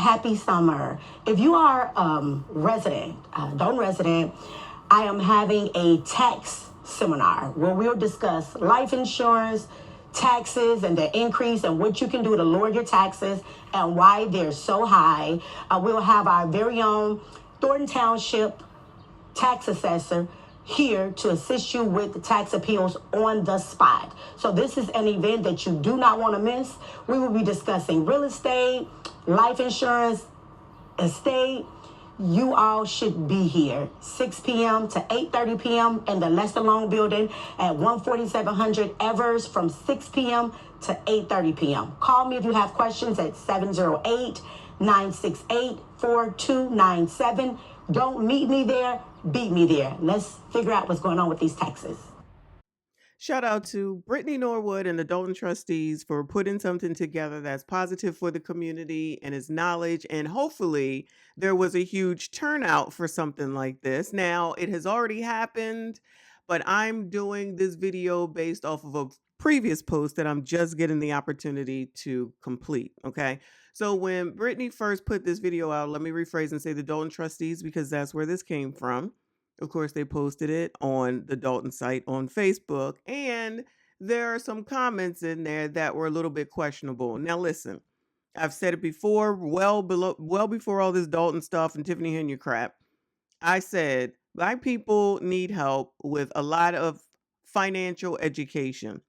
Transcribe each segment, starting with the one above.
happy summer. If you are Dolton resident, I am having a tax seminar where we'll discuss life insurance, taxes, and the increase and what you can do to lower your taxes and why they're so high. We'll have our very own Thornton Township tax assessor here to assist you with the tax appeals on the spot. So this is an event that you do not want to miss. We will be discussing real estate, life insurance, estate. You all should be here 6 p.m. to 8:30 p.m. in the Lester Long building at 14700 Evers from 6 p.m. to 8:30 p.m. Call me if you have questions at 708-968-4297. Don't meet me there, beat me there. Let's figure out what's going on with these taxes. Shout out to Brittany Norwood and the Dolton Trustees for putting something together that's positive for the community and is knowledge. And hopefully there was a huge turnout for something like this. Now, it has already happened, but I'm doing this video based off of a previous post that I'm just getting the opportunity to complete. Okay. So when Brittany first put this video out, let me rephrase and say the Dolton Trustees, because that's where this came from. Of course, they posted it on the Dolton site on Facebook, and there are some comments in there that were a little bit questionable. Now, listen, I've said it before, well before all this Dolton stuff and Tiffany Henry crap. I said Black people need help with a lot of financial education.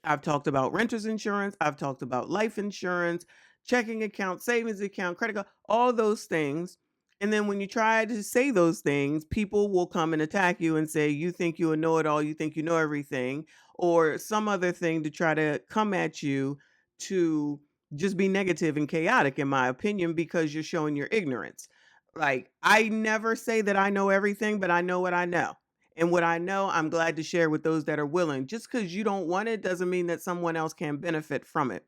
I've talked about renter's insurance. I've talked about life insurance, checking account, savings account, credit card, all those things. And then when you try to say those things, people will come and attack you and say, you think you know it all, you think you know everything, or some other thing to try to come at you to just be negative and chaotic, in my opinion, because you're showing your ignorance. Like, I never say that I know everything, but I know what I know. And what I know, I'm glad to share with those that are willing. Just because you don't want it doesn't mean that someone else can benefit from it.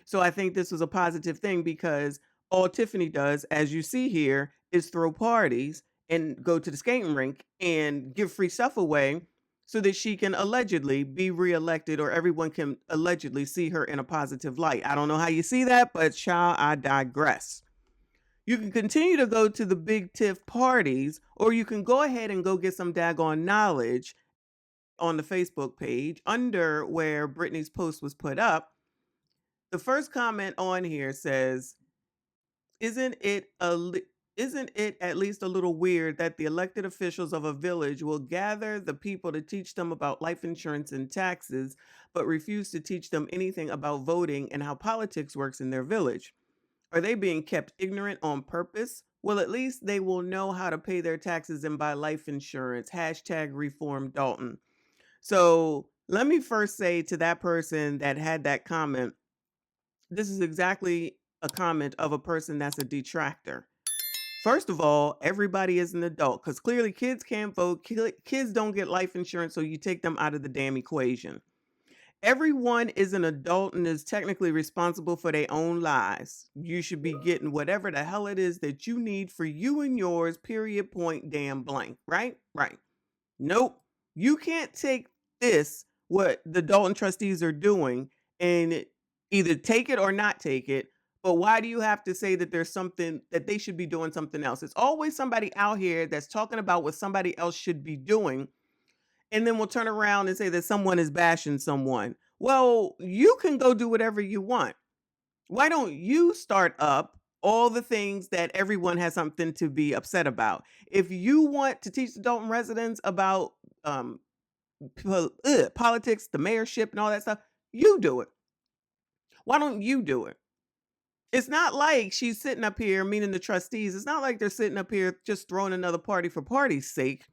So I think this was a positive thing because all Tiffany does, as you see here, is throw parties and go to the skating rink and give free stuff away so that she can allegedly be reelected, or everyone can allegedly see her in a positive light. I don't know how you see that, but child, I digress. You can continue to go to the big TIFF parties, or you can go ahead and go get some daggone knowledge on the Facebook page under where Brittany's post was put up. The first comment on here says, isn't it at least a little weird that the elected officials of a village will gather the people to teach them about life insurance and taxes, but refuse to teach them anything about voting and how politics works in their village? Are they being kept ignorant on purpose? Well, at least they will know how to pay their taxes and buy life insurance. Hashtag reform Dolton. So let me first say to that person that had that comment, this is exactly a comment of a person that's a detractor. First of all, everybody is an adult because clearly kids can't vote. Kids don't get life insurance, so you take them out of the damn equation. Everyone is an adult and is technically responsible for their own lives. You should be getting whatever the hell it is that you need for you and yours, period, point, damn blank, right? Right. Nope. You can't take this, what the Dolton Trustees are doing, and either take it or not take it. But why do you have to say that there's something that they should be doing something else? It's always somebody out here that's talking about what somebody else should be doing. And then we'll turn around and say that someone is bashing someone. Well, you can go do whatever you want. Why don't you start up all the things that everyone has something to be upset about? If you want to teach the Dolton residents about politics, the mayorship, and all that stuff, you do it. Why don't you do it? It's not like she's sitting up here, meaning the trustees. It's not like they're sitting up here just throwing another party for party's sake,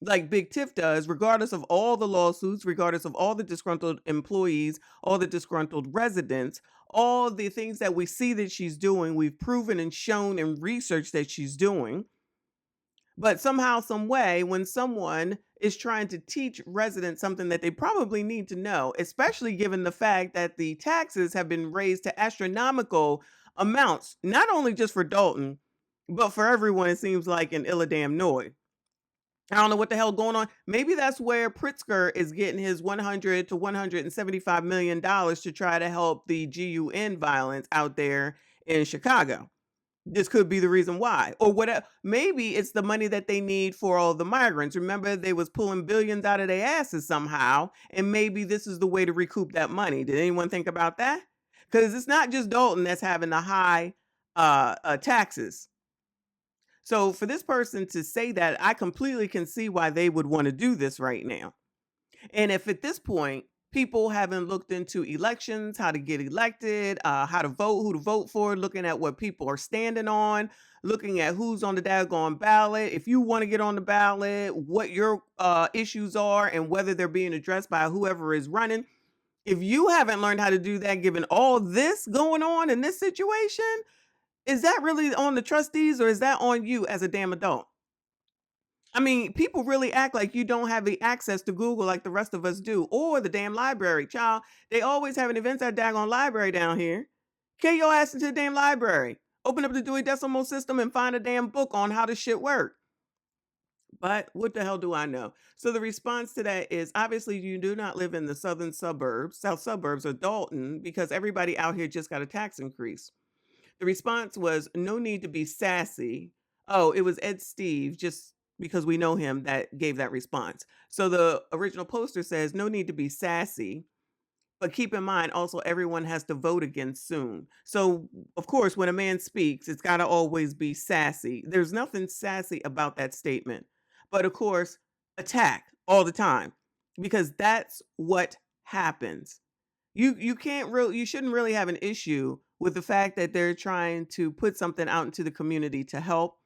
like Big Tiff does, regardless of all the lawsuits, regardless of all the disgruntled employees, all the disgruntled residents, all the things that we see that she's doing, we've proven and shown and researched that she's doing. But somehow, some way, when someone is trying to teach residents something that they probably need to know, especially given the fact that the taxes have been raised to astronomical amounts, not only just for Dolton, but for everyone, it seems like in Illidamnoy. I don't know what the hell going on. Maybe that's where Pritzker is getting his $100 to $175 million to try to help the GUN violence out there in Chicago. This could be the reason why, or whatever. Maybe it's the money that they need for all the migrants. Remember, they was pulling billions out of their asses somehow, and maybe this is the way to recoup that money. Did anyone think about that? Because it's not just Dolton that's having the high taxes. So for this person to say that, I completely can see why they would want to do this right now. And if at this point people haven't looked into elections, how to get elected, how to vote, who to vote for, looking at what people are standing on, looking at who's on the daggone ballot, if you want to get on the ballot, what your issues are, and whether they're being addressed by whoever is running. If you haven't learned how to do that, given all this going on in this situation, is that really on the trustees, or is that on you as a damn adult? I mean, people really act like you don't have the access to Google like the rest of us do, or the damn library. Child, they always having events at daggone library down here. Carry your ass into the damn library. Open up the Dewey Decimal System and find a damn book on how this shit work. But what the hell do I know? So the response to that is, obviously you do not live in the south suburbs of Dolton, because everybody out here just got a tax increase. The response was, no need to be sassy. Oh, it was Ed Steve, just because we know him, that gave that response. So the original poster says, no need to be sassy, but keep in mind also everyone has to vote again soon. So of course, when a man speaks, it's got to always be sassy. There's nothing sassy about that statement. But of course, attack all the time, because that's what happens. You shouldn't really have an issue with the fact that they're trying to put something out into the community to help,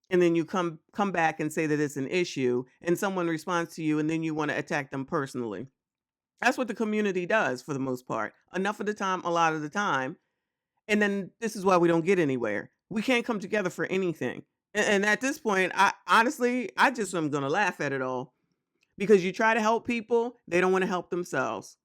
and then you come back and say that it's an issue, and someone responds to you, and then you want to attack them personally. That's what the community does for the most part. Enough of the time, a lot of the time. And then this is why we don't get anywhere. We can't come together for anything. And at this point, I just am going to laugh at it all, because you try to help people, they don't want to help themselves.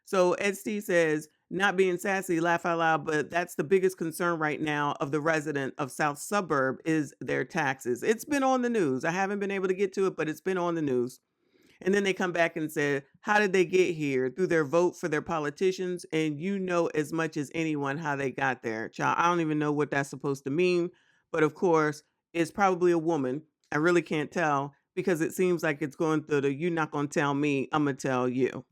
So Ed Steve says, not being sassy, laugh out loud, but that's the biggest concern right now of the resident of South Suburb is their taxes. It's been on the news. I haven't been able to get to it, but it's been on the news. And then they come back and say, how did they get here? Through their vote for their politicians. And you know as much as anyone how they got there. Child, I don't even know what that's supposed to mean. But of course, it's probably a woman. I really can't tell, because it seems like it's going through the, you're not going to tell me, I'm going to tell you.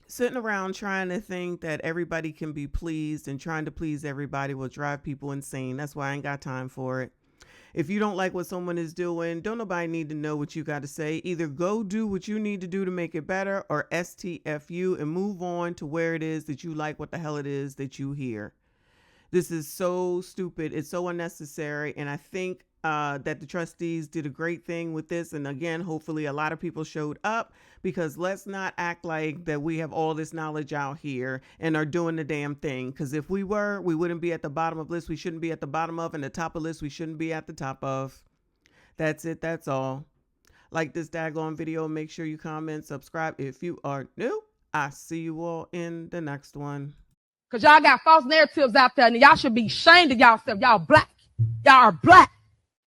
Sitting around trying to think that everybody can be pleased and trying to please everybody will drive people insane. That's why I ain't got time for it. If you don't like what someone is doing, don't nobody need to know what you got to say. Either go do what you need to do to make it better, or STFU and move on to where it is that you like what the hell it is that you hear. This is so stupid. It's so unnecessary. And I think that the trustees did a great thing with this. And again, hopefully a lot of people showed up, because let's not act like that we have all this knowledge out here and are doing the damn thing. Because if we were, we wouldn't be at the bottom of lists we shouldn't be at the bottom of, and the top of lists we shouldn't be at the top of. That's it. That's all. Like this daggone video. Make sure you comment, subscribe if you are new. I see you all in the next one. Because y'all got false narratives out there, and y'all should be ashamed of y'allself. Y'all black. Y'all are black.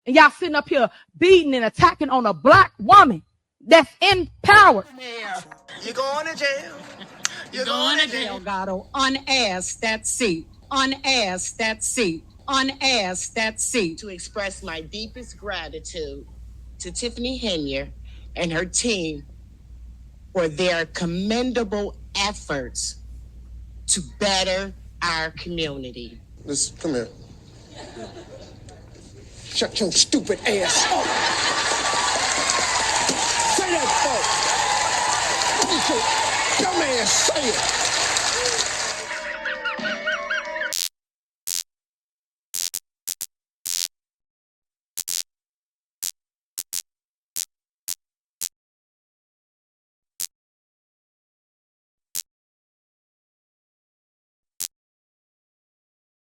And y'all sitting up here beating and attacking on a black woman that's in power. You're going to jail. You're going to jail. Delgado, unasked that seat. Unasked that seat. Unasked that seat. To express my deepest gratitude to Tiffany Henya and her team for their commendable efforts to better our community. Listen, come here. Shut your stupid ass up. Say that, folks. Dumb ass, say it.